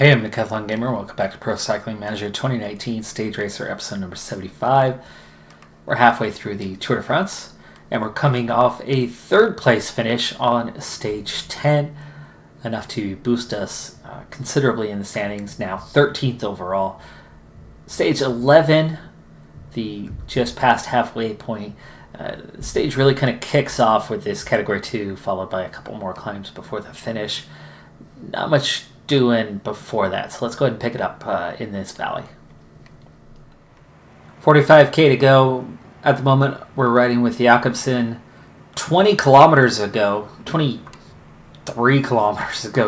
Hey, I'm Decathlon Gamer. Welcome back to Pro Cycling Manager 2019 Stage Racer episode number 75. We're halfway through the Tour de France, and we're coming off a third place finish on Stage 10, enough to boost us considerably in the standings, now 13th overall. Stage 11, the just past halfway point, the stage really kind of kicks off with this Category 2, followed by a couple more climbs before the finish. Not much doing before that, so let's go ahead and pick it up in this valley. 45k to go. At the moment, we're riding with Jakobsen. 23 kilometers ago,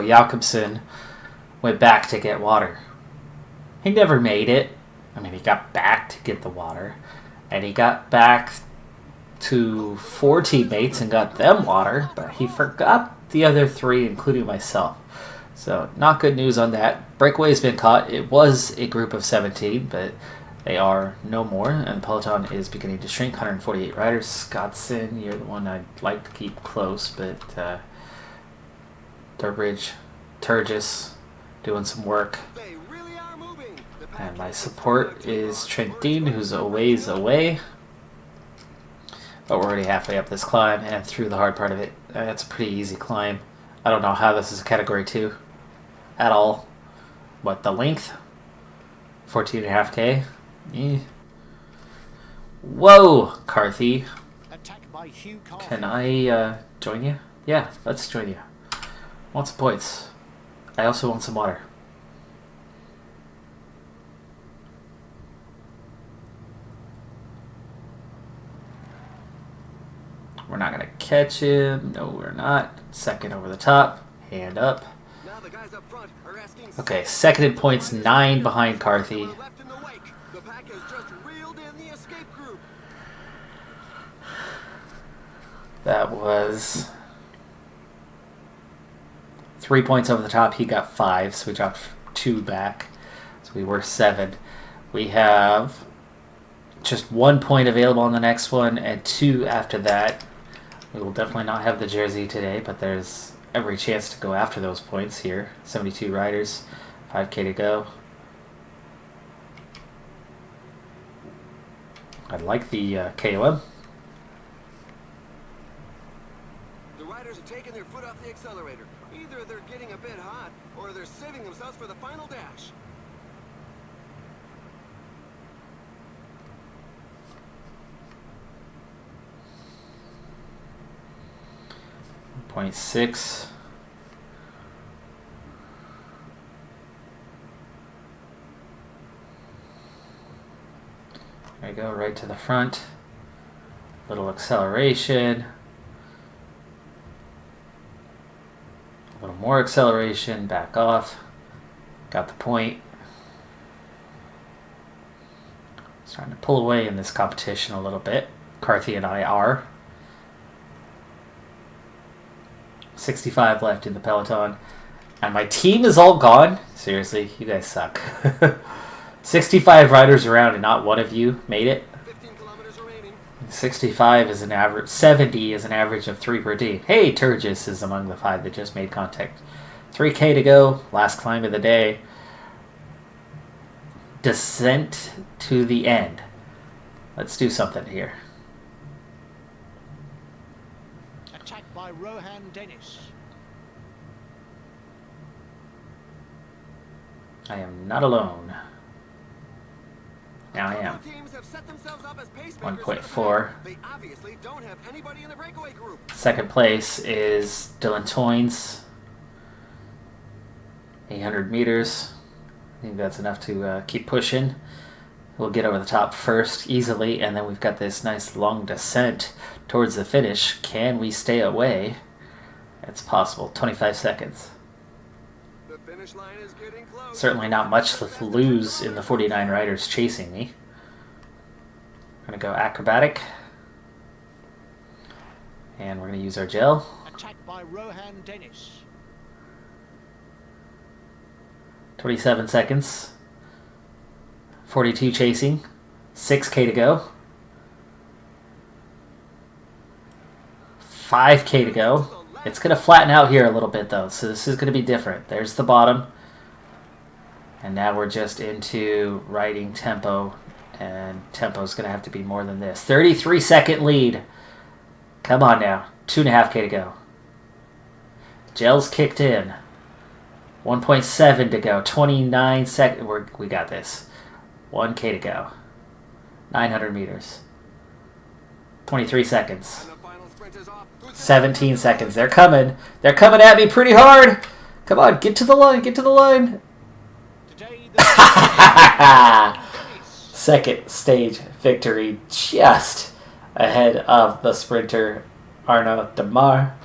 Jakobsen went back to get water. He never made it. I mean, he got back to get the water, and he got back to 4 teammates and got them water, but he forgot the other 3, including myself. So, not good news on that. Breakaway's been caught. It was a group of 17, but they are no more, and the peloton is beginning to shrink. 148 riders. Scottson, you're the one I'd like to keep close, but Durbridge, Turgis, doing some work. And my support is Trentin, who's a ways away. But we're already halfway up this climb and through the hard part of it. It's a pretty easy climb. I don't know how this is a Category 2 at all. What, the length? 14.5k? Eh. Whoa, Carthy. Can I join you? Yeah, let's join you. Want some points. I also want some water. We're not going to catch him. No, we're not. Second over the top. Hand up. Okay, second in points, 9 behind Carthy. That was 3 points over the top. He got 5, so we dropped 2 back. So we were 7. We have just 1 point available on the next one, and 2 after that. We will definitely not have the jersey today, but there's every chance to go after those points here. 72 riders, 5k to go. I like the KOM. The riders are taking their foot off the accelerator. Either they're getting a bit hot, or they're saving themselves for the final dash. .6. There we go, right to the front. Little acceleration. A little more acceleration, back off. Got the point. Starting to pull away in this competition a little bit. Carthy and I are. 65 left in the peloton, and my team is all gone. Seriously, you guys suck. 65 riders around and not one of you made it. 65 is an average. 70 is an average of 3 per team. Hey, Turgis is among the 5 that just made contact. 3k to go, last climb of the day. Descent to the end. Let's do something here. By Rohan Dennis. I am not alone. Now I am. 1.4. Second place is Dylan Toynes. 800 meters. I think that's enough to keep pushing. We'll get over the top first easily, and then we've got this nice long descent towards the finish. Can we stay away? It's possible. 25 seconds. The finish line is getting close. Certainly not much to lose in the 49 riders chasing me. I'm going to go acrobatic. And we're going to use our gel. Attacked by Rohan Dennis. 27 seconds. 42 chasing. 6k to go. 5k to go. It's going to flatten out here a little bit, though, so this is going to be different. There's the bottom. And now we're just into riding tempo. And tempo's going to have to be more than this. 33-second lead. Come on now. 2.5K to go. Gel's kicked in. 1.7 to go. 29 seconds. We got this. 1K to go. 900 meters. 23 seconds. 17 seconds. They're coming. They're coming at me pretty hard. Come on, get to the line. Get to the line. Second stage victory just ahead of the sprinter Arnaud Demar.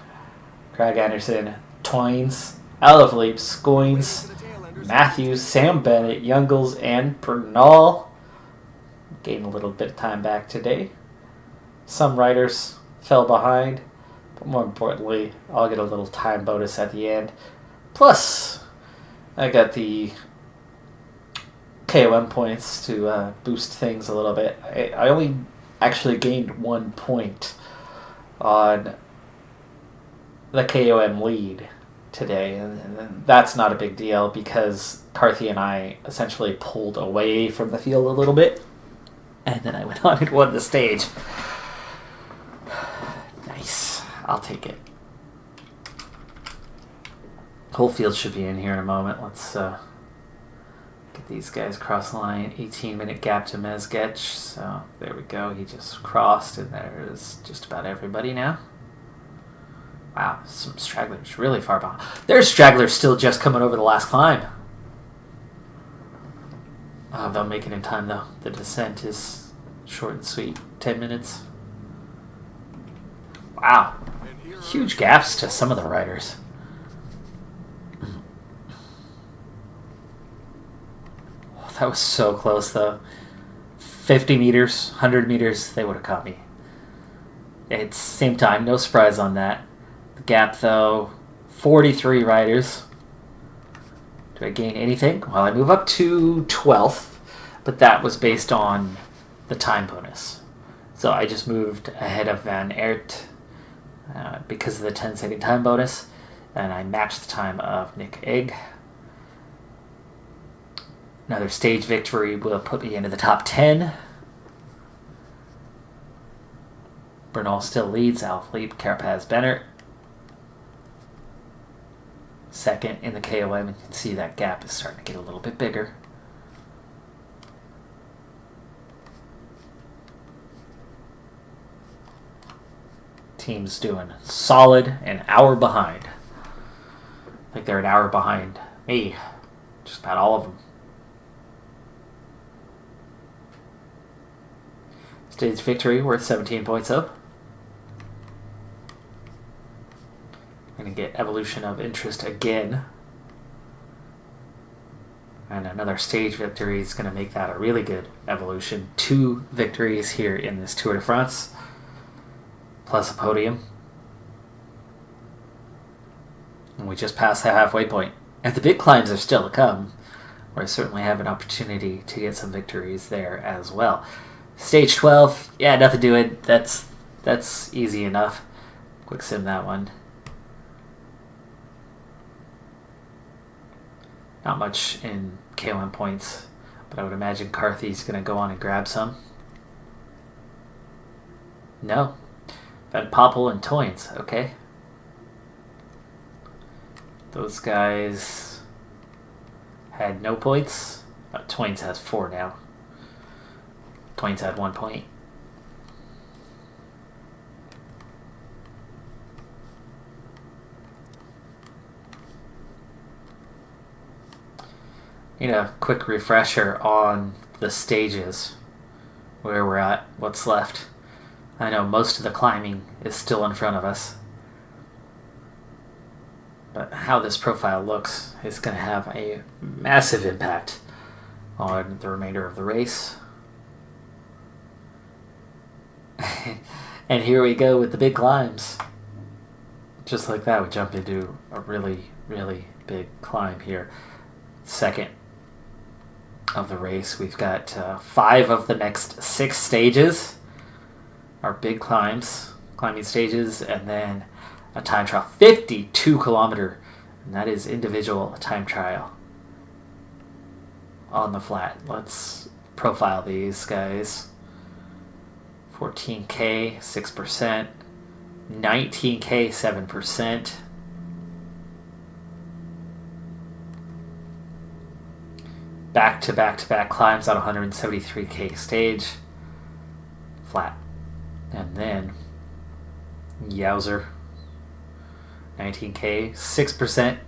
Craig Anderson, Toynes, Alaphilippe, Scoynes, Matthews, Sam Bennett, Youngles, and Bernal. Gained a little bit of time back today. Some riders fell behind, but more importantly, I'll get a little time bonus at the end. Plus, I got the KOM points to boost things a little bit. I only actually gained 1 point on the KOM lead today, and that's not a big deal because Carthy and I essentially pulled away from the field a little bit, and then I went on and won the stage. Nice. I'll take it. Whole field should be in here in a moment. Let's get these guys cross the line. 18-minute gap to Mezgec. So there we go. He just crossed, and there's just about everybody now. Wow, some stragglers really far behind. There's stragglers still just coming over the last climb. They'll make it in time, though. The descent is short and sweet. 10 minutes. Wow. Huge gaps to some of the riders. Oh, that was so close, though. 50 meters, 100 meters, they would have caught me. It's same time, no surprise on that. The gap, though, 43 riders. Do I gain anything? Well, I move up to 12th, but that was based on the time bonus. So I just moved ahead of Van Aert because of the 10-second time bonus, and I matched the time of Nick Egg. Another stage victory will put me into the top 10. Bernal still leads. Alaphilippe, Carapaz, Bennett. Second in the KOM, and you can see that gap is starting to get a little bit bigger. Team's doing solid, an hour behind. I think they're an hour behind me. Just about all of them. Stage victory worth 17 points up. Going to get evolution of interest again. And another stage victory is going to make that a really good evolution. 2 victories here in this Tour de France, plus a podium. And we just passed the halfway point. And the big climbs are still to come, where I certainly have an opportunity to get some victories there as well. Stage 12, yeah, nothing to it. That's easy enough. Quick sim that one. Not much in KOM points, but I would imagine Carthy's going to go on and grab some. No. Van Poppel and Toynes, okay. Those guys had no points. Toynes has 4 now. Toynes had 1 point. Need a quick refresher on the stages, where we're at, what's left. I know most of the climbing is still in front of us, but how this profile looks is going to have a massive impact on the remainder of the race. And here we go with the big climbs. Just like that, we jump into a really, really big climb here. Second of the race. We've got 5 of the next 6 stages are big climbing stages, and then a time trial, 52 kilometer, and that is individual time trial. on the flat. Let's profile these guys. 14K, 6%. 19K, 7%. Back-to-back-to-back climbs on 173K stage. Flat. And then, yowzer. 19K, 6%.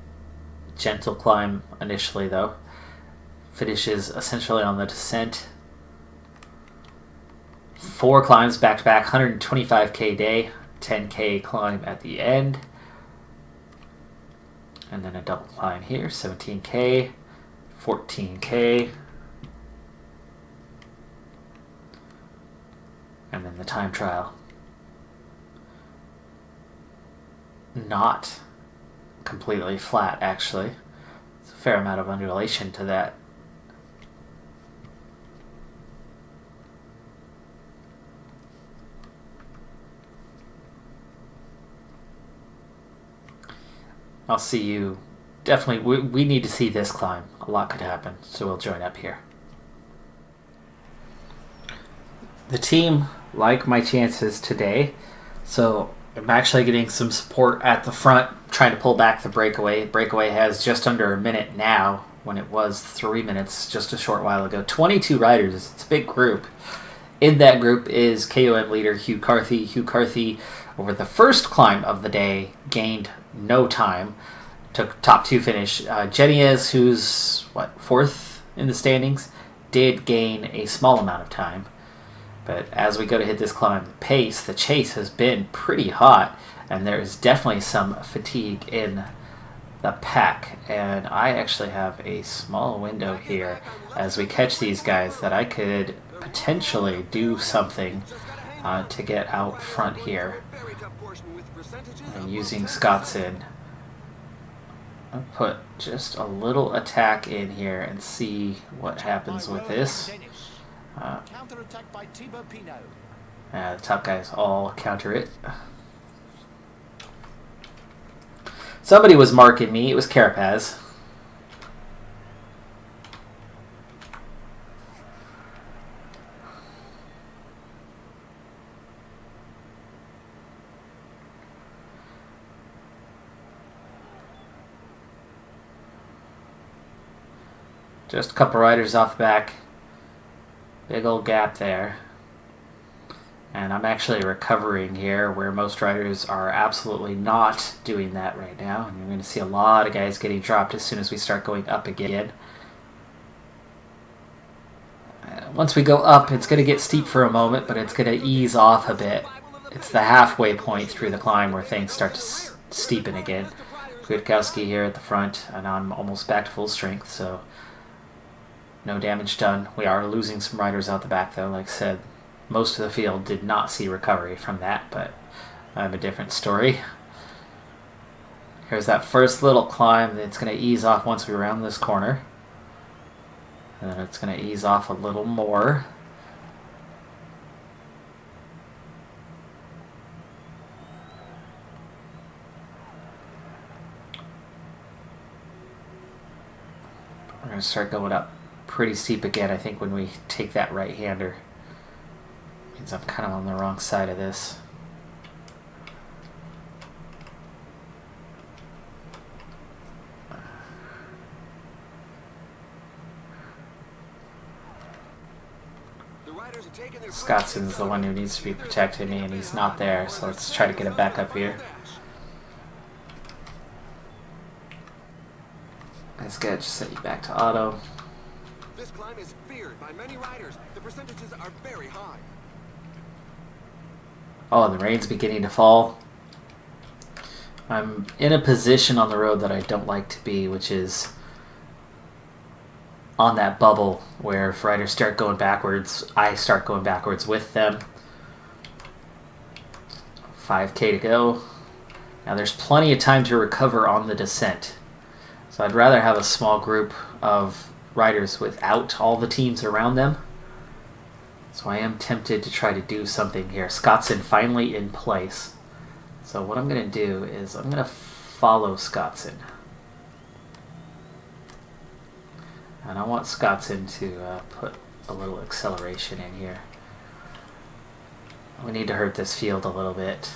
Gentle climb initially, though. Finishes essentially on the descent. 4 climbs back-to-back, 125K day. 10K climb at the end. And then a double climb here, 17K. 14K. And then the time trial. Not completely flat, actually. There's a fair amount of undulation to that. I'll see you. Definitely, we need to see this climb. A lot could happen, so we'll join up here. The team like my chances today, so I'm actually getting some support at the front, trying to pull back the breakaway. Breakaway has just under a minute now, when it was 3 minutes just a short while ago. 22 riders. It's a big group. In that group is KOM leader Hugh Carthy. Hugh Carthy, over the first climb of the day, gained no time. Took top 2 finish. Geniez, who's, 4th in the standings, did gain a small amount of time. But as we go to hit this climb, the chase has been pretty hot, and there is definitely some fatigue in the pack. And I actually have a small window here as we catch these guys that I could potentially do something to get out front here. And using Scottson, I'll put just a little attack in here and see what happens with this. The top guys all counter it. Somebody was marking me. It was Carapaz. Just a couple riders off the back. Big old gap there. And I'm actually recovering here, where most riders are absolutely not doing that right now. And you're going to see a lot of guys getting dropped as soon as we start going up again. Once we go up, it's going to get steep for a moment, but it's going to ease off a bit. It's the halfway point through the climb where things start to steepen again. Kwiatkowski here at the front, and I'm almost back to full strength, so no damage done. We are losing some riders out the back, though. Like I said, most of the field did not see recovery from that, but I have a different story. Here's that first little climb. It's going to ease off once we round this corner. And then it's going to ease off a little more. We're going to start going up pretty steep again, I think, when we take that right-hander. Means I'm kind of on the wrong side of this. Scottson's the one who needs to be protecting me, and he's not there, so let's try to get him back up here. That's good, just set you back to auto. This climb is feared by many riders. The percentages are very high. Oh, and the rain's beginning to fall. I'm in a position on the road that I don't like to be, which is on that bubble where if riders start going backwards, I start going backwards with them. 5K to go. Now there's plenty of time to recover on the descent. So I'd rather have a small group of riders without all the teams around them. So I am tempted to try to do something here. Scottson finally in place. So what I'm going to do is I'm going to follow Scottson. And I want Scottson to put a little acceleration in here. We need to hurt this field a little bit.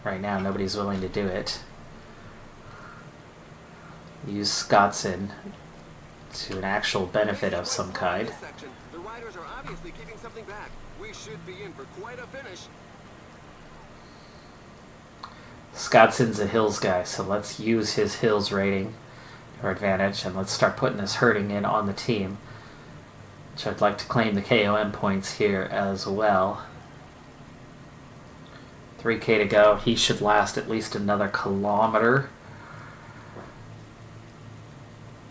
Right now, nobody's willing to do it. Use Scottson to an actual benefit of some kind. The riders are obviously keeping something back. We should be in for quite a finish. Scottson's a hills guy, so let's use his hills rating to our advantage, and let's start putting this hurting in on the team. Which I'd like to claim the KOM points here as well. 3K to go. He should last at least another kilometer.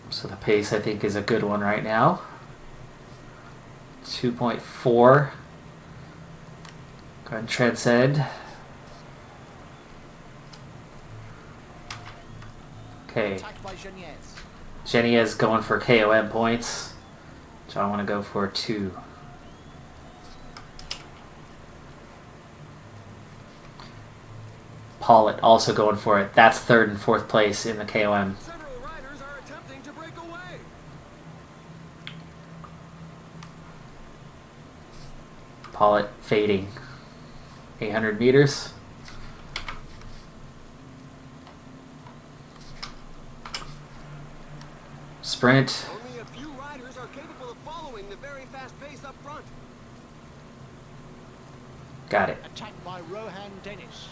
So the pace, I think, is a good one right now. 2.4. Go ahead and transcend. Okay. Attacked by Geniez. Geniez going for KOM points, which I want to go for too. Pollitt also going for it. That's third and fourth place in the KOM. Several riders are attempting to break away. Pollitt fading. 800 meters. Sprint. Only a few riders are capable of following the very fast pace up front. Got it. Attacked by Rohan Dennis.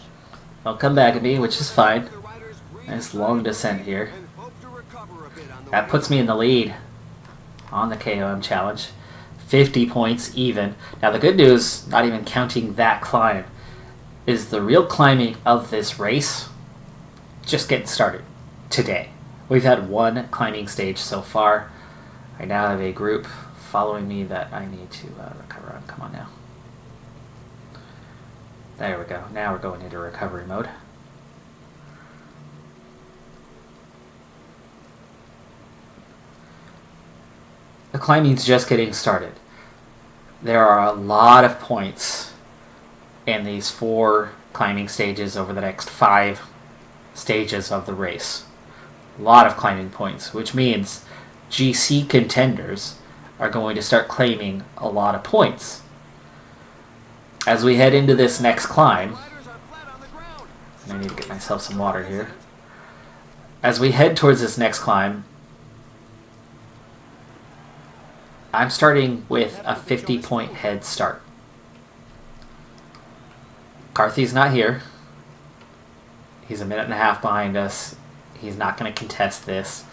They'll come back at me, which is fine. The riders Nice long descent here. and hope to recover a bit on the That puts me in the lead on the KOM challenge. 50 points even. Now the good news, not even counting that climb, is the real climbing of this race just getting started today. We've had one climbing stage so far. I now have a group following me that I need to recover on. Come on now. There we go. Now we're going into recovery mode. The climbing's just getting started. There are a lot of points in these 4 climbing stages over the next 5 stages of the race. A lot of climbing points, which means GC contenders are going to start claiming a lot of points. As we head into this next climb, riders are flat on the ground. I need to get myself some water here. As we head towards this next climb, I'm starting with a 50-point head start. Carthy's not here. He's a minute and a half behind us. He's not going to contest this.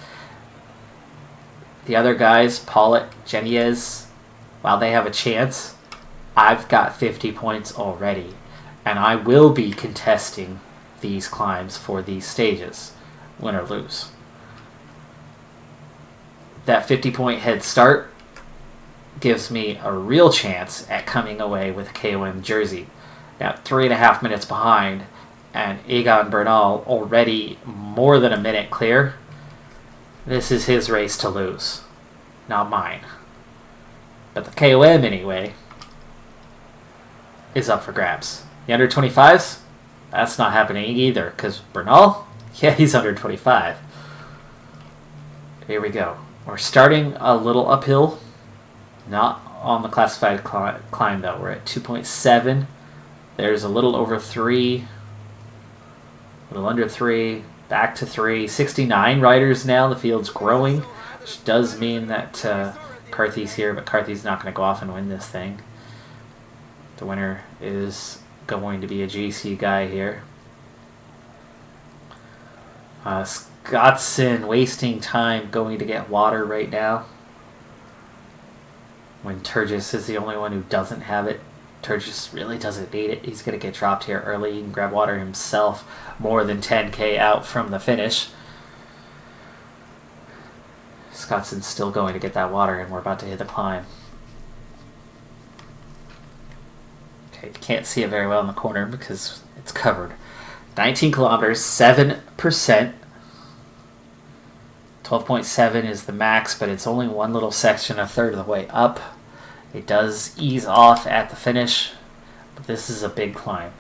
The other guys, Pollitt, Geniez, while they have a chance, I've got 50 points already. And I will be contesting these climbs for these stages, win or lose. That 50-point head start gives me a real chance at coming away with a KOM jersey. Now, 3.5 minutes behind, and Egan Bernal already more than a minute clear. This is his race to lose, not mine. But the KOM, anyway, is up for grabs. The under 25s, that's not happening either, because Bernal, yeah, he's under 25. Here we go. We're starting a little uphill. Not on the classified climb, though. We're at 2.7. There's a little over 3. A little under 3. Back to 3. 69 riders now. The field's growing, which does mean that Carthy's here, but Carthy's not going to go off and win this thing. The winner is going to be a GC guy here. Scottson wasting time going to get water right now, when Turgis is the only one who doesn't have it. Turgis really doesn't need it. He's going to get dropped here early. He can grab water himself more than 10k out from the finish. Scottson's still going to get that water, and we're about to hit the climb. Okay, you can't see it very well in the corner because it's covered. 19 kilometers, 7%. 12.7 is the max, but it's only one little section a third of the way up. It does ease off at the finish, but this is a big climb.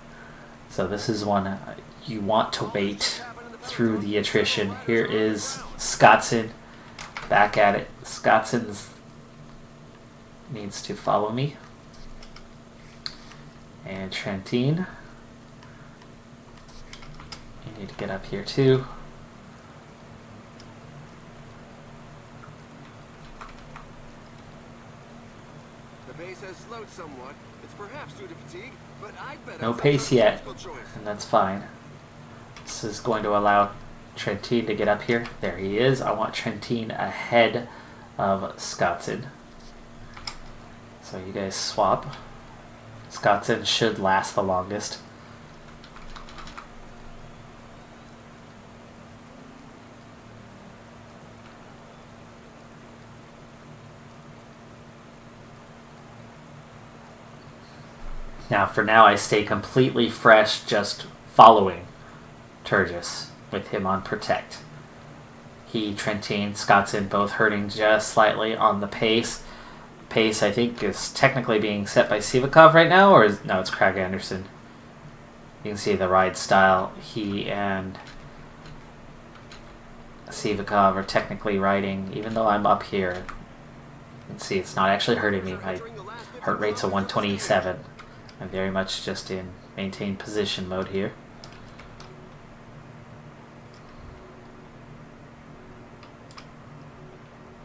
So this is one you want to wait through the attrition. Here is Scottson Back at it. Scotson's needs to follow me. And Trentine. You need to get up here too. The pace has slowed somewhat. It's perhaps due to fatigue, but I bet No it's a pace yet, tactical choice. and that's fine. This is going to allow Trentine to get up here. There he is. I want Trentine ahead of Scotson. So you guys swap. Scotson should last the longest. Now, for now, I stay completely fresh, just following Turgis with him on protect. He, Trentine, Scotson both hurting just slightly on the pace. Pace, I think, is technically being set by Sivakov right now, or no, it's Craig Anderson. You can see the ride style. He and Sivakov are technically riding, even though I'm up here. You can see it's not actually hurting me. My heart rate's a 127. I'm very much just in maintain position mode here.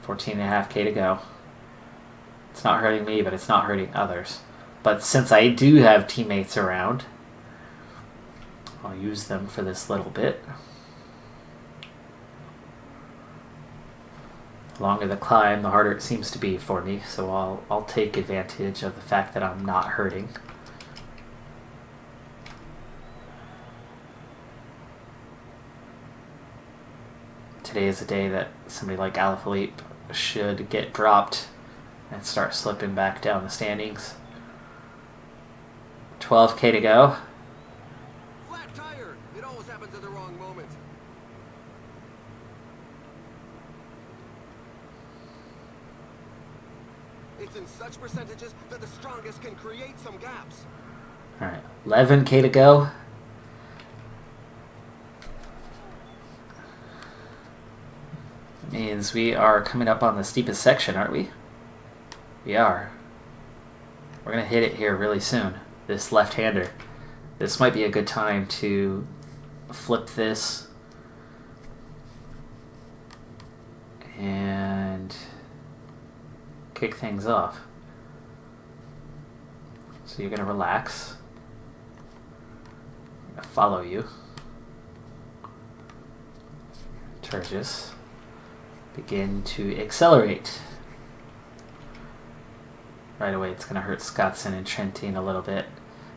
$14.5K to go. It's not hurting me, but it's not hurting others. But since I do have teammates around, I'll use them for this little bit. The longer the climb, the harder it seems to be for me, so I'll take advantage of the fact that I'm not hurting. Today is a day that somebody like Alaphilippe should get dropped and start slipping back down the standings. 12K to go. Flat tire. It always happens at the wrong moment. It's in such percentages that the strongest can create some gaps. Alright, 11K to go. Means we are coming up on the steepest section, aren't we? We are. We're going to hit it here really soon. This left-hander. This might be a good time to flip this and kick things off. So you're going to relax. I'm going to follow you. Turgis. Begin to accelerate. Right away, it's going to hurt Scotson and Trentine a little bit.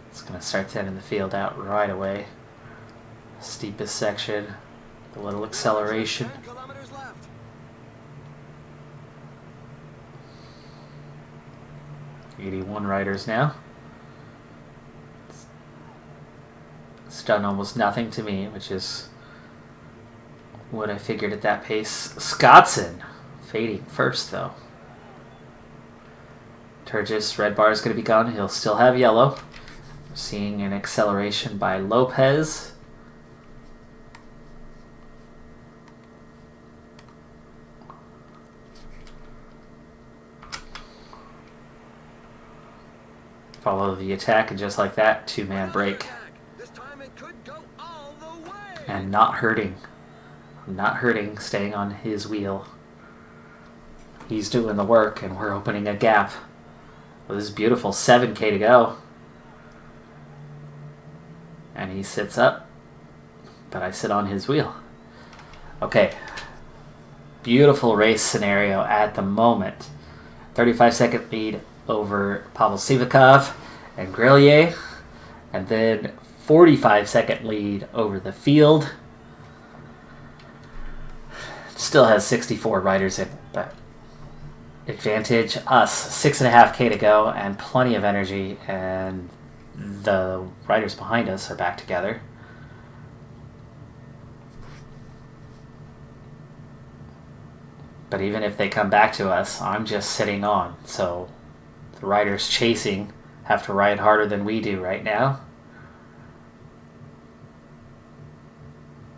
It's going to start thinning the field out right away. Steepest section, a little acceleration. 10 kilometers left. 81 riders now. It's done almost nothing to me, which is what I figured at that pace. Scotson fading first, though. Turgis, red bar is going to be gone. He'll still have yellow. We're seeing an acceleration by Lopez. Follow the attack, and just like that, two-man break. This time it could go all the way. And not hurting. Not hurting, staying on his wheel. He's doing the work, and we're opening a gap. Well, this is beautiful. 7K to go. And he sits up, but I sit on his wheel. Okay. Beautiful race scenario at the moment. 35-second lead over Pavel Sivakov and Grelier. And then 45-second lead over the field. Still has 64 riders in, but advantage us. 6.5K to go and plenty of energy, and the riders behind us are back together. But even if they come back to us, I'm just sitting on. So the riders chasing have to ride harder than we do right now.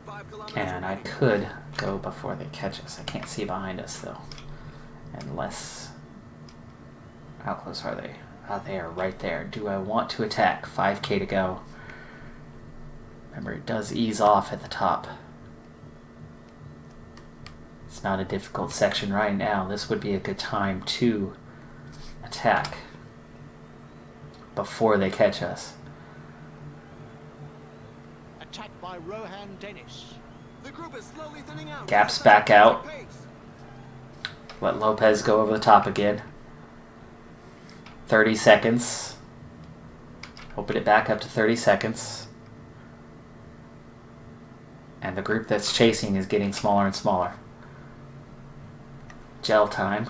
5 kilometers And I remaining. could go before they catch us. I can't see behind us, though. Unless... How close are they? Oh, they are right there. Do I want to attack? 5K to go. Remember, it does ease off at the top. It's not a difficult section right now. This would be a good time to attack before they catch us. Attacked by Rohan Dennis. The group is slowly thinning out. Gaps back out. Let Lopez go over the top again. 30 seconds. Open it back up to 30 seconds. And the group that's chasing is getting smaller and smaller. Gel time.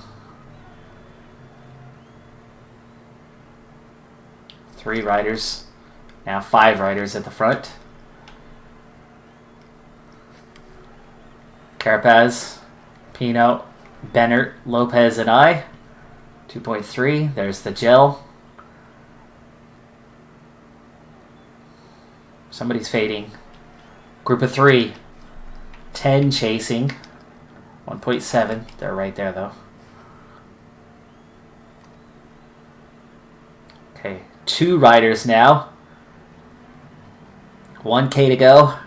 3 riders. Now 5 riders at the front. Carapaz, Pinot, Bennett, Lopez, and I. 2.3. There's the gel. Somebody's fading. Group of 3. 10 chasing. 1.7. They're right there, though. Okay. 2 riders now. 1K to go.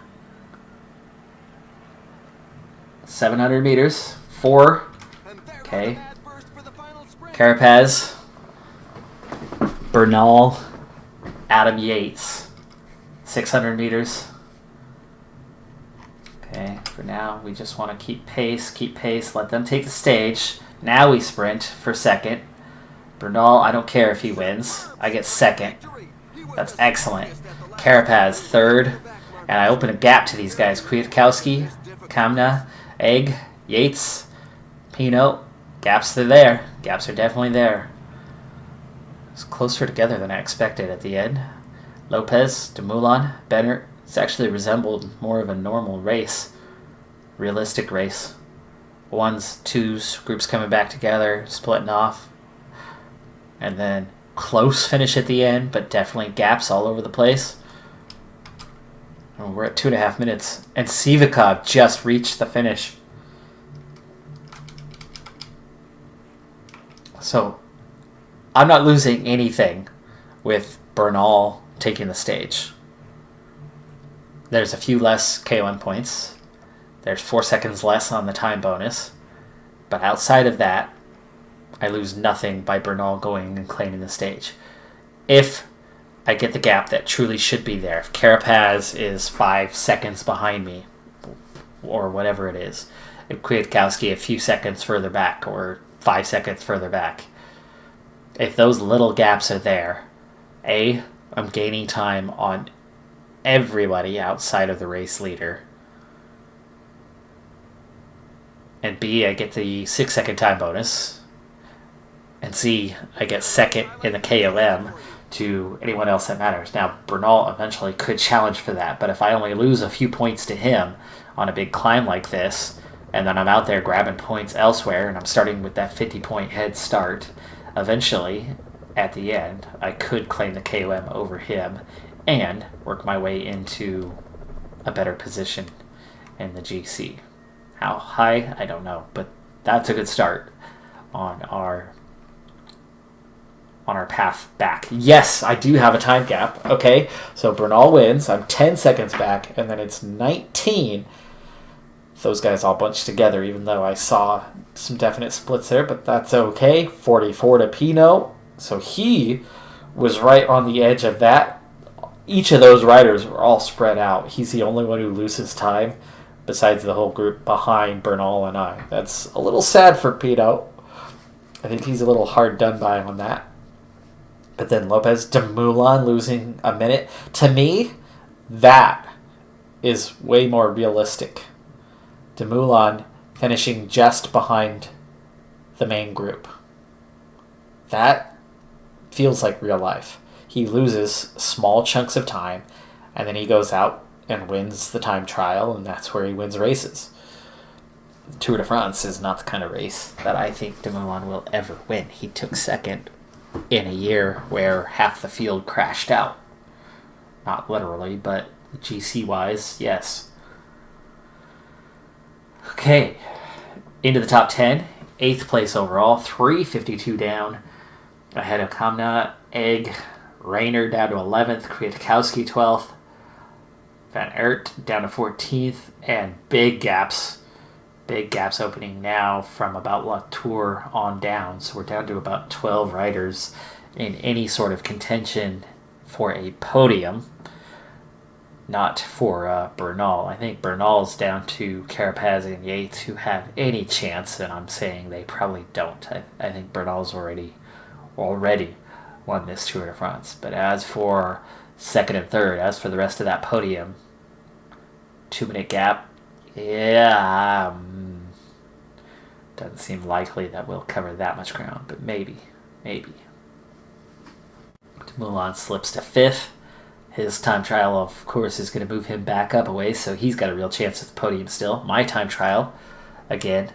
700 meters. 4. Okay. Carapaz. Bernal. Adam Yates. 600 meters. Okay, for now, we just want to keep pace, let them take the stage. Now we sprint for second. Bernal, I don't care if he wins. I get second. That's excellent. Carapaz, third. And I open a gap to these guys. Kwiatkowski, Kamna, Egg, Yates, Pinot. Gaps are there. Gaps are definitely there. It's closer together than I expected at the end. Lopez, Dumoulin, Bennett. It's actually resembled more of a normal race. Realistic race. 1s, 2s, groups coming back together, splitting off. And then close finish at the end, but definitely gaps all over the place. And we're at 2.5 minutes. And Sivakov just reached the finish. So, I'm not losing anything with Bernal taking the stage. There's a few less KOM points. There's 4 seconds less on the time bonus. But outside of that, I lose nothing by Bernal going and claiming the stage. If I get the gap that truly should be there, if Carapaz is 5 seconds behind me, or whatever it is, if Kwiatkowski a few seconds further back, or 5 seconds further back, if those little gaps are there, A, I'm gaining time on everybody outside of the race leader. And B, I get the 6-second time bonus. And C, I get second in the KOM to anyone else that matters. Now, Bernal eventually could challenge for that, but if I only lose a few points to him on a big climb like this, and then I'm out there grabbing points elsewhere, and I'm starting with that 50-point head start, eventually, at the end, I could claim the KOM over him and work my way into a better position in the GC. How high? I don't know, but that's a good start on our path back. Yes, I do have a time gap. Okay, so Bernal wins. I'm 10 seconds back, and then it's 19. Those guys all bunched together, even though I saw some definite splits there, but that's okay. 44 to Pinot. So he was right on the edge of that. Each of those riders were all spread out. He's the only one who loses time besides the whole group behind Bernal and I. That's a little sad for Pinot. I think he's a little hard done by on that. But then Lopez, Dumoulin losing a minute. To me, that is way more realistic. Dumoulin finishing just behind the main group. That feels like real life. He loses small chunks of time, and then he goes out and wins the time trial, and that's where he wins races. Tour de France is not the kind of race that I think Dumoulin will ever win. He took second in a year where half the field crashed out. Not literally, but GC-wise, yes. Okay, into the top 10. 8th place overall, 352 down. Ahead of Kamna, Egg, Rayner down to 11th, Kwiatkowski 12th, Van Aert down to 14th, and big gaps opening now from about Latour on down. So we're down to about 12 riders in any sort of contention for a podium. Not for Bernal. I think Bernal's down to Carapaz and Yates, who have any chance, and I'm saying they probably don't. I think Bernal's already won this Tour de France. But as for second and third, as for the rest of that podium, 2-minute gap, yeah, doesn't seem likely that we'll cover that much ground, but maybe. Moulin slips to 5th. His time trial, of course, is going to move him back up a ways, so he's got a real chance at the podium still. My time trial, again,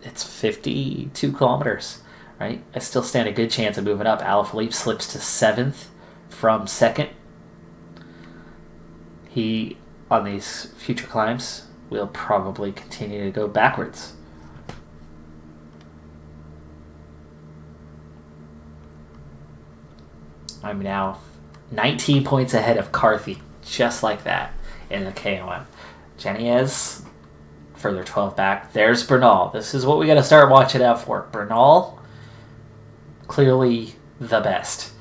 it's 52 kilometers, right? I still stand a good chance of moving up. Alaphilippe slips to 7th from 2nd. He, on these future climbs, will probably continue to go backwards. I'm now 19 points ahead of Carthy, just like that, in the KOM. Geniez, further 12 back. There's Bernal. This is what we got to start watching out for. Bernal, clearly the best.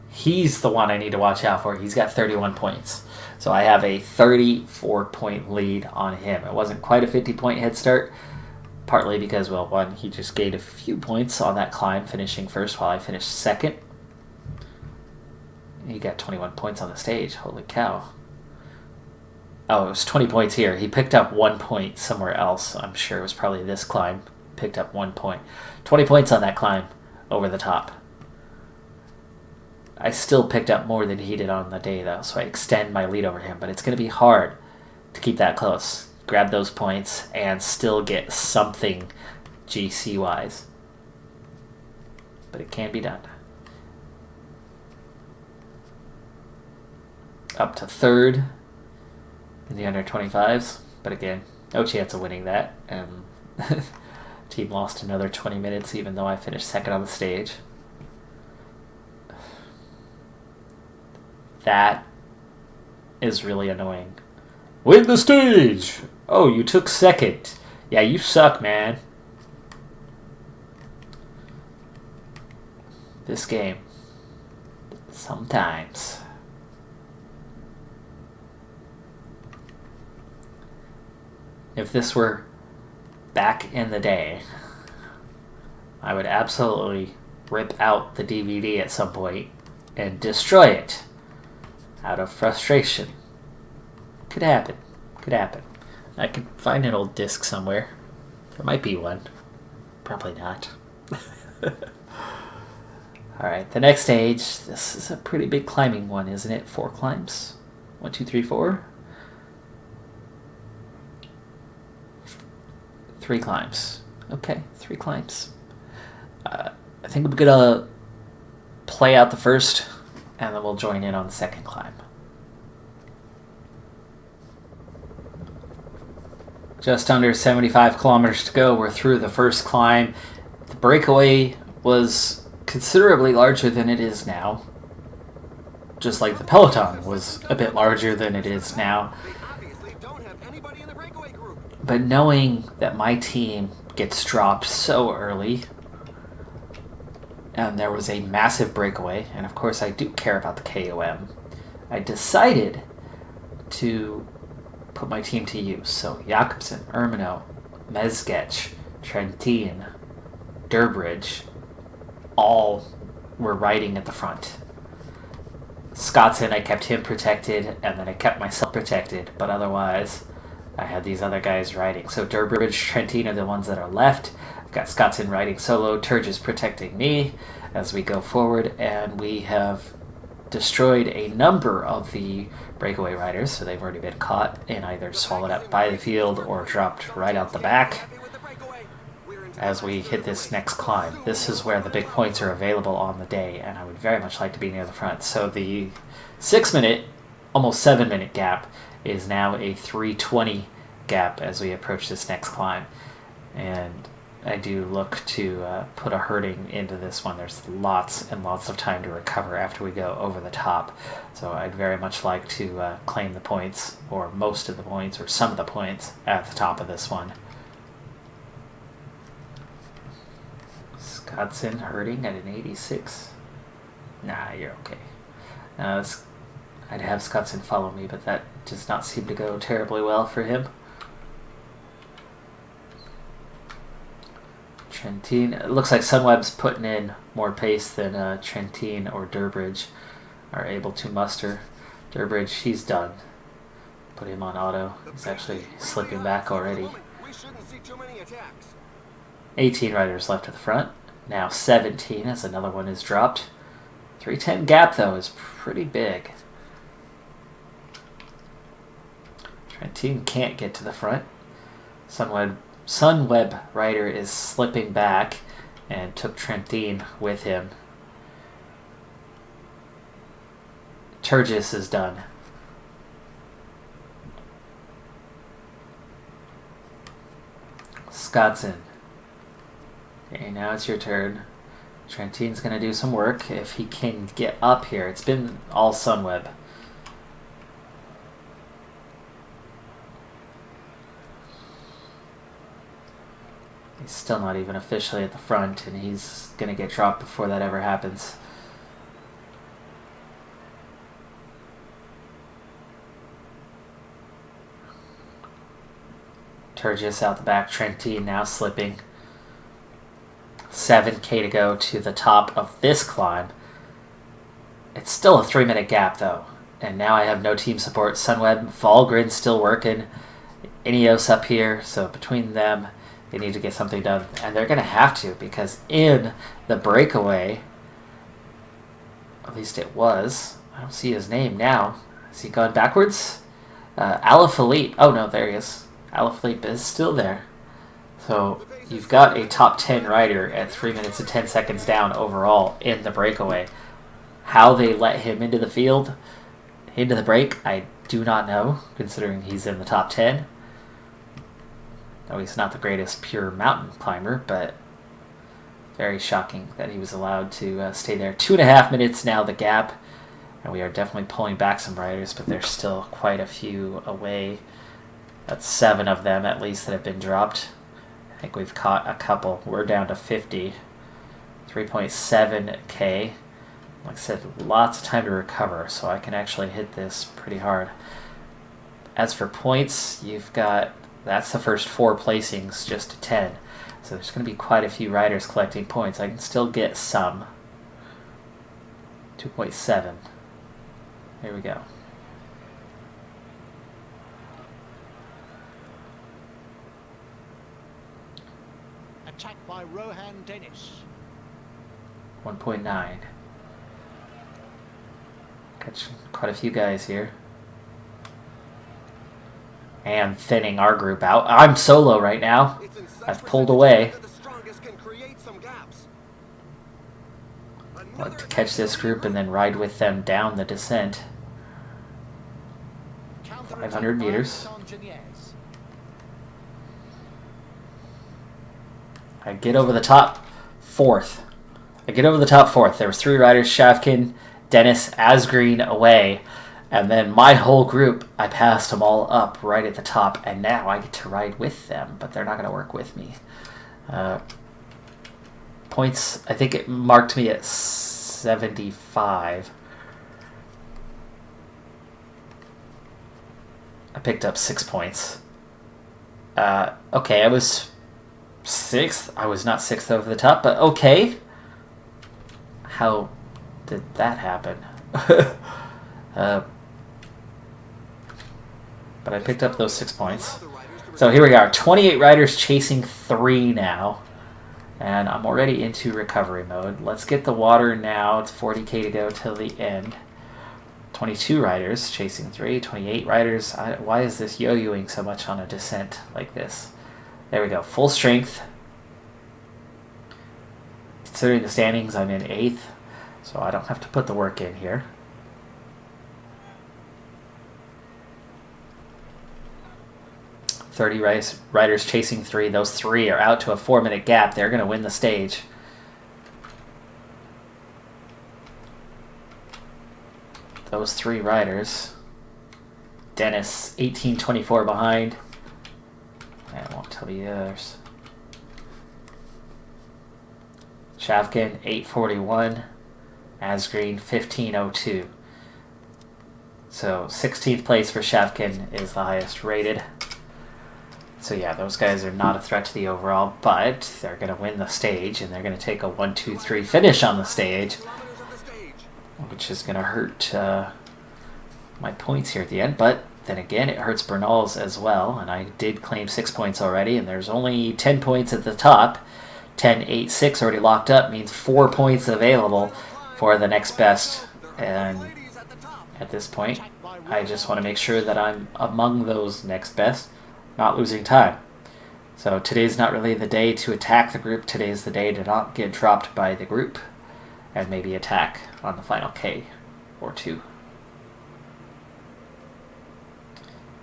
He's the one I need to watch out for. He's got 31 points. So I have a 34-point lead on him. It wasn't quite a 50-point head start, partly because, well, one, he just gained a few points on that climb, finishing first while I finished second. He got 21 points on the stage. Holy cow. Oh, it was 20 points here. He picked up 1 point somewhere else. I'm sure it was probably this climb. Picked up 1 point. 20 points on that climb over the top. I still picked up more than he did on the day, though, so I extend my lead over him. But it's going to be hard to keep that close. Grab those points and still get something GC-wise. But it can be done. Up to 3rd in the under 25s, but again, no chance of winning that. And team lost another 20 minutes, even though I finished 2nd on the stage. That is really annoying. Win the stage! Oh, you took 2nd. Yeah, you suck, man. This game. Sometimes. If this were back in the day, I would absolutely rip out the DVD at some point and destroy it out of frustration. Could happen. I could find an old disc somewhere. There might be one. Probably not. Alright, the next stage. This is a pretty big climbing one, isn't it? 4 climbs. 1, 2, 3, 4. 3 climbs. Okay, 3 climbs. I think I'm gonna play out the first, and then we'll join in on the second climb. Just under 75 kilometers to go. We're through the first climb. The breakaway was considerably larger than it is now. Just like the peloton was a bit larger than it is now. But knowing that my team gets dropped so early, and there was a massive breakaway, and of course I do care about the KOM, I decided to put my team to use. So Jakobsen, Ermino, Mezgec, Trentin, Durbridge, all were riding at the front. Scottson, I kept him protected, and then I kept myself protected, but otherwise I had these other guys riding. So Durbridge, Trentin are the ones that are left. I've got Scottson riding solo. Turge is protecting me as we go forward. And we have destroyed a number of the breakaway riders. So they've already been caught and either swallowed up by the field or dropped right out the back. As we hit this next climb, this is where the big points are available on the day. And I would very much like to be near the front. So the 6 minute, almost 7 minute gap is now a 3:20 gap as we approach this next climb. And I do look to put a herding into this one. There's lots and lots of time to recover after we go over the top. So I'd very much like to claim the points, or most of the points, or some of the points at the top of this one. Scottson herding at an 86. Nah, you're okay. I'd have Scottson follow me, but that does not seem to go terribly well for him. Trentine. It looks like Sunweb's putting in more pace than Trentine or Durbridge are able to muster. Durbridge, he's done. Put him on auto. He's actually slipping back already. 18 riders left at the front. Now 17 as another one is dropped. 310 gap, though, is pretty big. Trentine can't get to the front. Sunweb rider is slipping back and took Trentine with him. Turgis is done. Scottson. Okay, now it's your turn. Trentine's going to do some work if he can get up here. It's been all Sunweb. He's still not even officially at the front, and he's going to get dropped before that ever happens. Turgis out the back. Trentine now slipping. 7K to go to the top of this climb. It's still a 3-minute gap, though. And now I have no team support. Sunweb, Volgren's still working. Ineos up here, so between them, they need to get something done. And they're going to have to, because in the breakaway, at least it was, I don't see his name now. Has he gone backwards? Alaphilippe. Oh, no, there he is. Alaphilippe is still there. So you've got a top 10 rider at 3 minutes and 10 seconds down overall in the breakaway. How they let him into the field, into the break, I do not know, considering he's in the top 10. No, he's not the greatest pure mountain climber, but very shocking that he was allowed to stay there. 2.5 minutes now, the gap, and we are definitely pulling back some riders, but there's still quite a few away. That's 7 of them, at least, that have been dropped. I think we've caught a couple. We're down to 50. 3.7K. Like I said, lots of time to recover, so I can actually hit this pretty hard. As for points, you've got... That's the first 4 placings, just to 10. So there's going to be quite a few riders collecting points. I can still get some. 2.7. Here we go. Attack by Rohan Dennis. 1.9. Catch quite a few guys here. And thinning our group out. I'm solo right now. I've pulled away. I'd like to catch this group and then ride with them down the descent. 500 meters. I get over the top 4th. There was 3 riders, Shavkin, Dennis, Asgreen away. And then my whole group, I passed them all up right at the top. And now I get to ride with them, but they're not going to work with me. Points, I think it marked me at 75. I picked up 6 points. Okay, I was 6th. I was not 6th over the top, but okay. How did that happen? But I picked up those 6 points. So here we are, 28 riders chasing 3 now. And I'm already into recovery mode. Let's get the water now. It's 40K to go till the end. 22 riders chasing 3, 28 riders. Why is this yo-yoing so much on a descent like this? There we go, full strength. Considering the standings, I'm in 8th, so I don't have to put the work in here. 30 riders chasing 3. Those 3 are out to a 4-minute gap. They're going to win the stage. Those 3 riders. Dennis, 18:24 behind. I won't tell you the others. Shavkin, 8:41. Asgreen, 15:02. So 16th place for Shavkin is the highest rated. So yeah, those guys are not a threat to the overall, but they're going to win the stage, and they're going to take a 1-2-3 finish on the stage, which is going to hurt my points here at the end. But then again, it hurts Bernal's as well, and I did claim 6 points already, and there's only 10 points at the top. 10, 8, 6 already locked up means 4 points available for the next best, and at this point, I just want to make sure that I'm among those next best, not losing time. So today's not really the day to attack the group. Today's the day to not get dropped by the group and maybe attack on the final K or 2.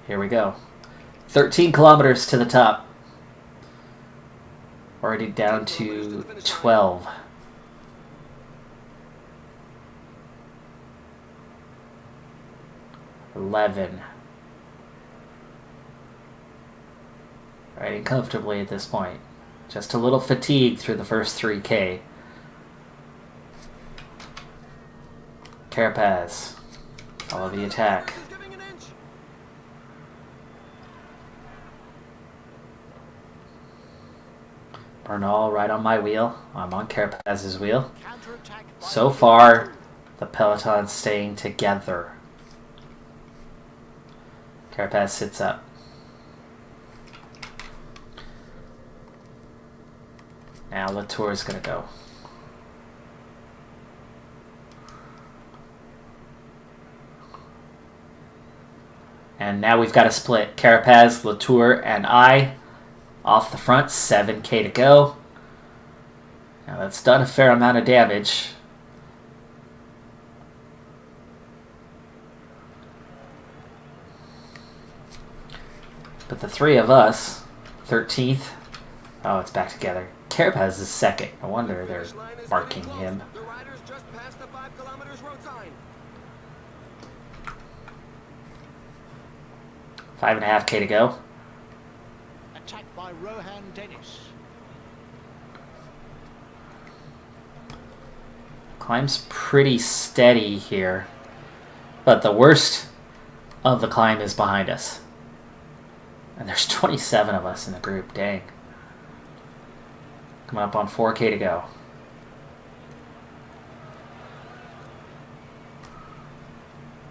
Here we go. 13 kilometers to the top. Already down to 12. 11. Riding comfortably at this point. Just a little fatigued through the first 3K. Carapaz. Follow the attack. Bernal right on my wheel. I'm on Carapaz's wheel. So far, the peloton's staying together. Carapaz sits up. Now Latour's going to go. And now we've got a split. Carapaz, Latour, and I off the front. 7K to go. Now that's done a fair amount of damage. But the 3 of us, 13th. Oh, it's back together. Carapaz is second. No wonder they're marking him. The riders just passed the 5 kilometers road sign. 5.5K to go. Attacked by Rohan Dennis. Climb's pretty steady here. But the worst of the climb is behind us. And there's 27 of us in the group. Dang. Coming up on 4K to go.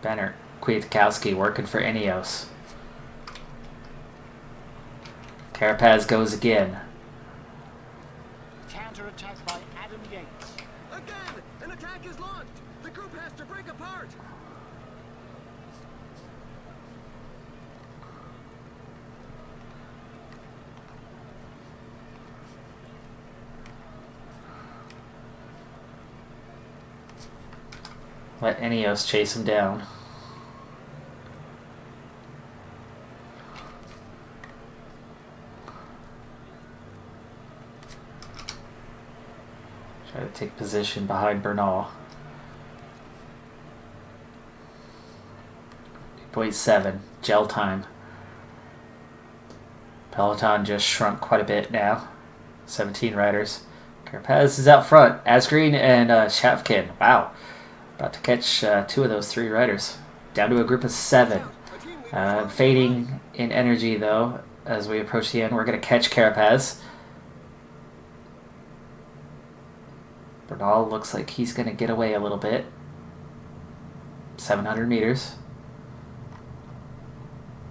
Benner, Kwiatkowski working for Ineos. Carapaz goes again. Counter-attack by Adam Yates. Again, an attack is launched. The group has to break apart. Let Ineos chase him down. Try to take position behind Bernal. 2.7. Gel time. Peloton just shrunk quite a bit now. 17 riders. Carapaz is out front. Asgreen and Shavkin. Wow. About to catch 2 of those 3 riders. Down to a group of 7. Fading in energy, though, as we approach the end. We're going to catch Carapaz. Bernal looks like he's going to get away a little bit. 700 meters.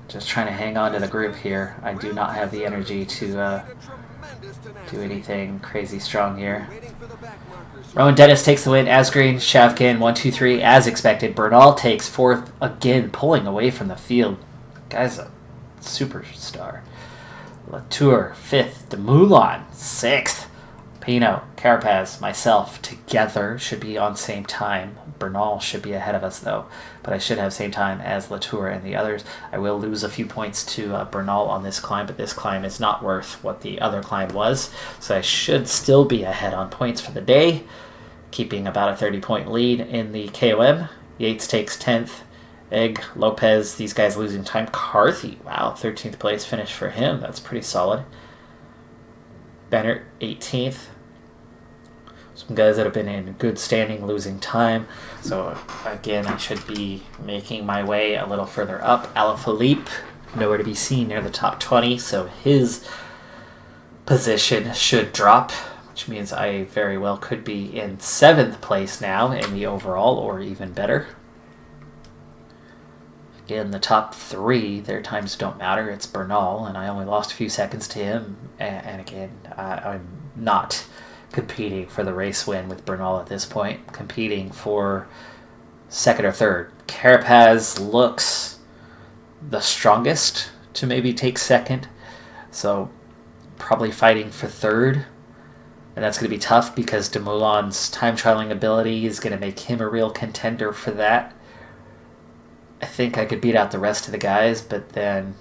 Just trying to hang on to the group here. I do not have the energy to do anything crazy strong here. Rowan Dennis takes the win. Asgreen, Shavkin, 1-2-3 as expected. Bernal takes 4th again, pulling away from the field. Guy's a superstar. Latour, 5th. De Moulin, 6th. Pino, Carapaz, myself together should be on same time. Bernal should be ahead of us though, but I should have same time as Latour and the others. I will lose a few points to Bernal on this climb, but this climb is not worth what the other climb was, so I should still be ahead on points for the day, keeping about a 30-point lead in the KOM. Yates takes 10th. Egg, Lopez, these guys losing time. Carthy, wow, 13th place finish for him. That's pretty solid. Bennett, 18th. Some guys that have been in good standing losing time. So, again, I should be making my way a little further up. Alaphilippe, nowhere to be seen near the top 20, so his position should drop, which means I very well could be in 7th place now in the overall, or even better. Again, the top 3, their times don't matter. It's Bernal, and I only lost a few seconds to him. And again, I'm not competing for the race win with Bernal at this point. I'm competing for 2nd or 3rd. Carapaz looks the strongest to maybe take 2nd, so probably fighting for 3rd. And that's going to be tough because Dumoulin's time trialing ability is going to make him a real contender for that. I think I could beat out the rest of the guys, but then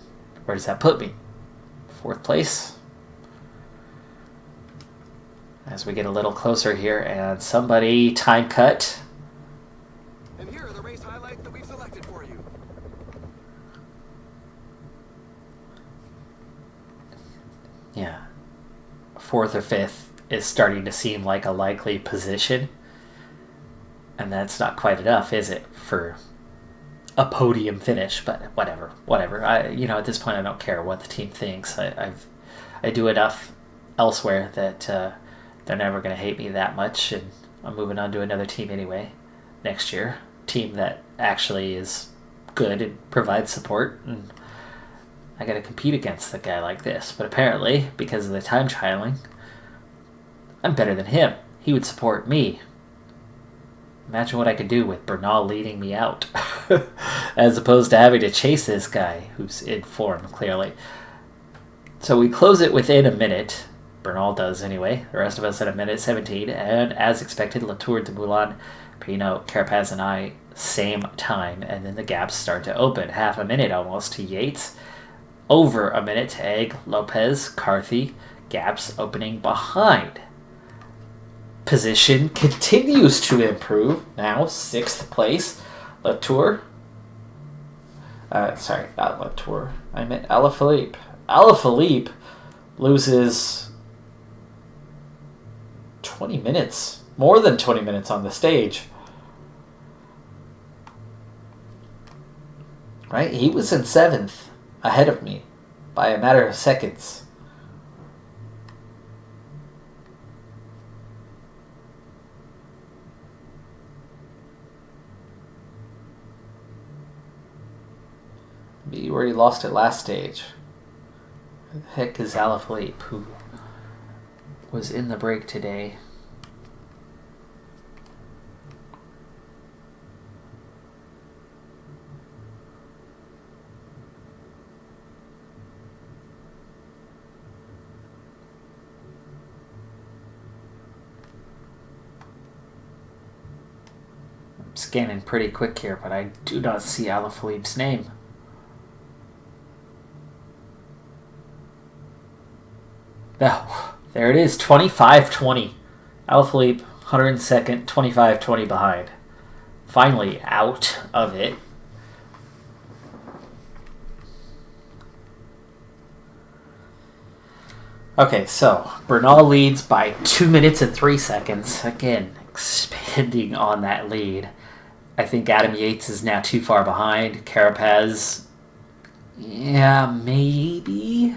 where does that put me? 4th place? As we get a little closer here, and somebody time cut. And here are the race highlights that we've selected for you. Yeah. 4th or 5th is starting to seem like a likely position. And that's not quite enough, is it, for a podium finish? But whatever. At this point, I don't care what the team thinks. I do enough elsewhere that they're never going to hate me that much, and I'm moving on to another team anyway next year. Team that actually is good and provides support, and I got to compete against a guy like this. But apparently, because of the time trialing, I'm better than him. He would support me. Imagine what I could do with Bernal leading me out, as opposed to having to chase this guy who's in form, clearly. So we close it within a minute. Bernal does anyway. The rest of us at a minute 17. And as expected, Latour, Dumoulin, Pino, Carapaz, and I, same time. And then the gaps start to open. Half a minute almost to Yates. Over a minute to Egg, Lopez, Carthy. Gaps opening behind. Position continues to improve. Now 6th place. Latour. Sorry, not Latour. I meant Alaphilippe. Alaphilippe loses 20 minutes. More than 20 minutes on the stage. Right? He was in 7th ahead of me by a matter of seconds. Be where he lost it last stage. Who the heck is Alaphilippe, who was in the break today? I'm scanning pretty quick here, but I do not see Alaphilippe's name. Oh, there it is, 25-20. Alaphilippe, 102nd, 25-20 behind. Finally out of it. Okay, so Bernal leads by 2 minutes and 3 seconds. Again, expanding on that lead. I think Adam Yates is now too far behind. Carapaz, yeah, maybe.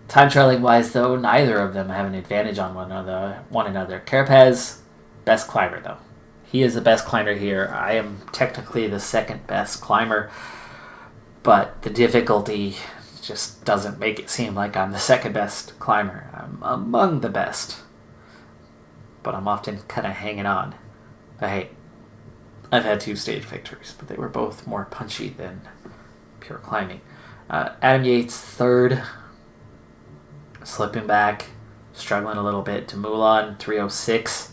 Time trialing wise, though, neither of them have an advantage on one another. Carapaz, best climber, though. He is the best climber here. I am technically the 2nd best climber, but the difficulty just doesn't make it seem like I'm the 2nd best climber. I'm among the best, but I'm often kind of hanging on. But hey, I've had 2 stage victories, but they were both more punchy than pure climbing. Adam Yates, 3rd. Slipping back. struggling a little bit. Dumoulin, 3:06.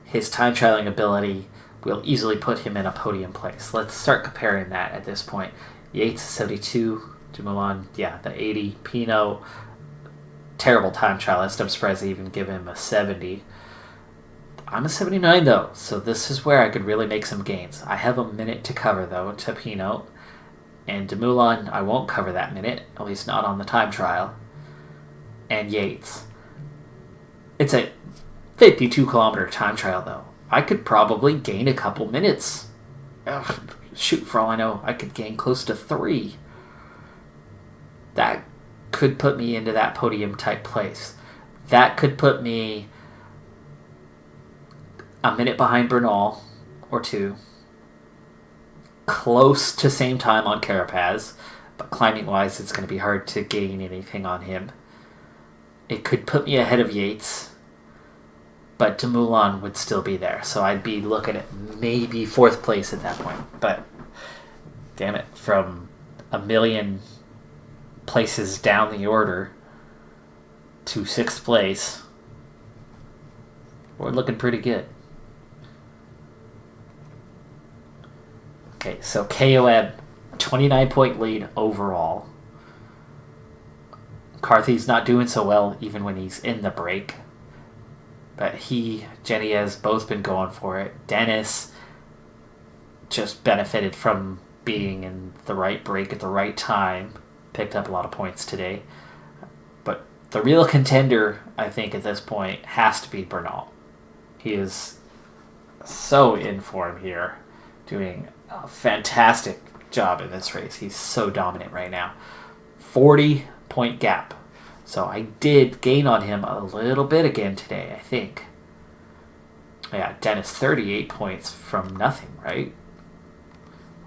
His time trialing ability will easily put him in a podium place. Let's start comparing that at this point. Yates, 72. Dumoulin, yeah, the 80. Pinot, terrible time trialist. I'm surprised they even give him a 70. I'm a 79, though, so this is where I could really make some gains. I have a minute to cover, though, to Pinot. And Dumoulin, I won't cover that minute, at least not on the time trial. And Yates. It's a 52-kilometer time trial, though. I could probably gain a couple minutes. Ugh, shoot, for all I know, I could gain close to 3. That could put me into that podium-type place. That could put me a minute behind Bernal, or 2. Close to same time on Carapaz, but climbing-wise, it's going to be hard to gain anything on him. It could put me ahead of Yates, but Dumoulin would still be there, so I'd be looking at maybe 4th place at that point. But, damn it, from a million places down the order to 6th place, we're looking pretty good. Okay, so KOM, 29-point lead overall. Carthy's not doing so well even when he's in the break. But Jenny has both been going for it. Dennis just benefited from being in the right break at the right time. Picked up a lot of points today. But the real contender, I think, at this point has to be Bernal. He is so in form here, doing a fantastic job in this race. He's so dominant right now. 40-point gap. So I did gain on him a little bit again today, I think. Yeah, Dennis, 38 points from nothing, right?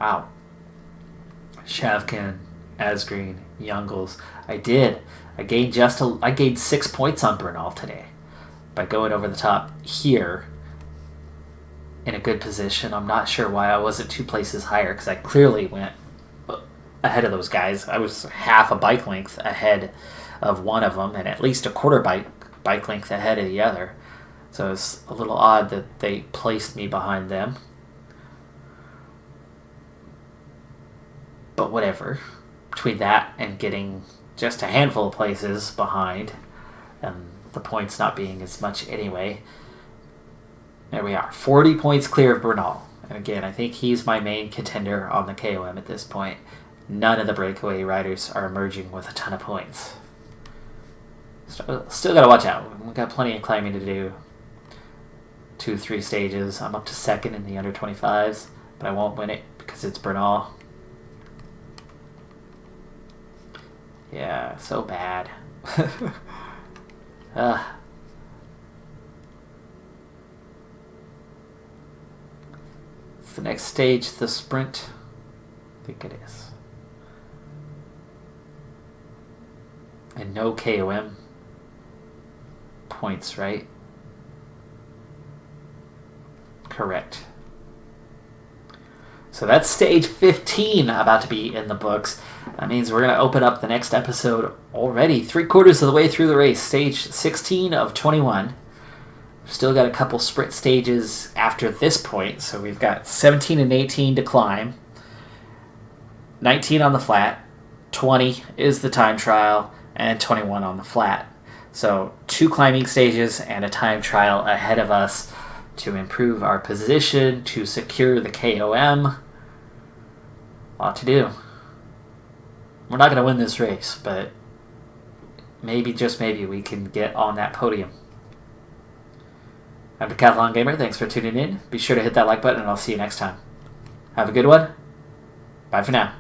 Wow. Shavkin, Asgreen, Youngles. I did. I gained 6 points on Bernal today by going over the top here in a good position. I'm not sure why I wasn't 2 places higher, because I clearly went ahead of those guys. I was half a bike length ahead of one of them, and at least a quarter bike length ahead of the other. So it's a little odd that they placed me behind them. But whatever. Between that and getting just a handful of places behind, and the points not being as much anyway, there we are. 40 points clear of Bernal. And again, I think he's my main contender on the KOM at this point. None of the breakaway riders are emerging with a ton of points. Still got to watch out. We've got plenty of climbing to do. 2-3 stages. I'm up to 2nd in the under 25s, but I won't win it because it's Bernal. Yeah, so bad. It's the next stage, the sprint. I think it is. And no KOM points, right? Correct. So that's stage 15 about to be in the books. That means we're going to open up the next episode already 3/4 of the way through the race. Stage 16 of 21. We've still got a couple sprint stages after this point. So we've got 17 and 18 to climb. 19 on the flat. 20 is the time trial. And 21 on the flat. So 2 climbing stages and a time trial ahead of us to improve our position, to secure the KOM. A lot to do. We're not going to win this race, but maybe, just maybe, we can get on that podium. I'm Decathlon Gamer. Thanks for tuning in. Be sure to hit that like button, and I'll see you next time. Have a good one. Bye for now.